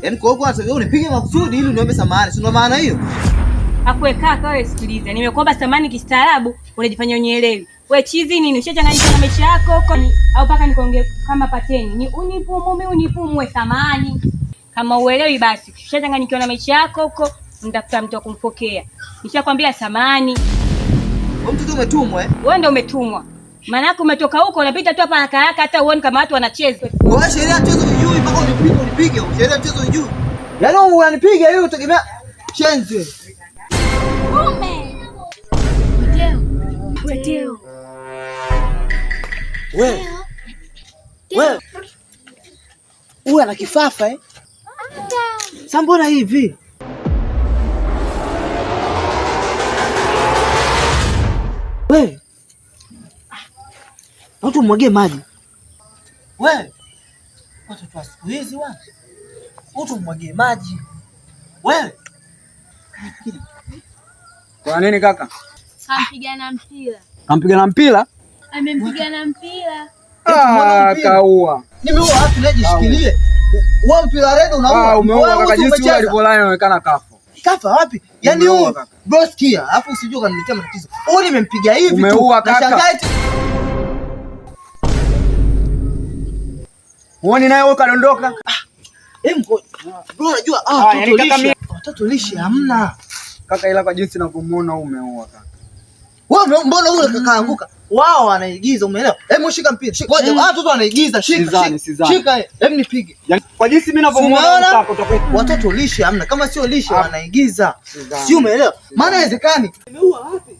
Yaani kwa hiyo unataka unipige makusudi ili uniombe samahani. Si ndo maana hiyo? Akwe kaka wewe sikiliza. Nimekuomba samahani kistaarabu, unajifanya unielewi. Wewe chizi nini? Ushachanganyika na maisha yako huko au paka nikaongea kama pateni? Ni unipumue samahani. Kama uelewi basi. Ushachanganyikiwa na maisha yako huko, nitafuta mtu wa kumfokea. Nishakwambia samahani. Wewe mtoto umetumwa eh? Wewe ndio umetumwa. Maana yako umetoka huko unapita tu hapa haraka hata uone kama watu wanacheza. Wewe sheria mchezo unijui mpaka unipige. Sheria mchezo unijui. Yaani unanipiga hiyo utegemea chenzi. Teo. Wewe. Huyu ana kifafa eh? Sasa mbona hivi? Wewe. Watu mwage maji. Wewe. Watu wa siku hizi wa. Watu mwage maji. Wewe. Kwa nini kaka? Kampigana mpira. Kampigana mpira? Amempigana mpira. Kaua. Nimeua wapi najishikilie? Wewe mpira redo unaua. Umeua kaka, jinsi wewe alivyolala inaonekana kafa. Kafa wapi? Yaani huyu bro sikia, alafu usijue kaniletea matatizo. Wewe nimempiga hivi tu. Umeua kaka. Uone naye wewe kadondoka. Bro unajua watoto lishe hamna. Kaka ila kwa jinsi ninavyomuona umeua kaka. Wewe mbona ule kaka anguka? Wao wanaigiza umeelewa? Hebu shika mpira. Ngoja watoto wanaigiza shika. Shika hebu nipige. Kwa jinsi mimi ninavyomuona watoto lishe hamna. Kama sio lishe wanaigiza. Si umeelewa? Maana haiwezekani. Umeua wapi?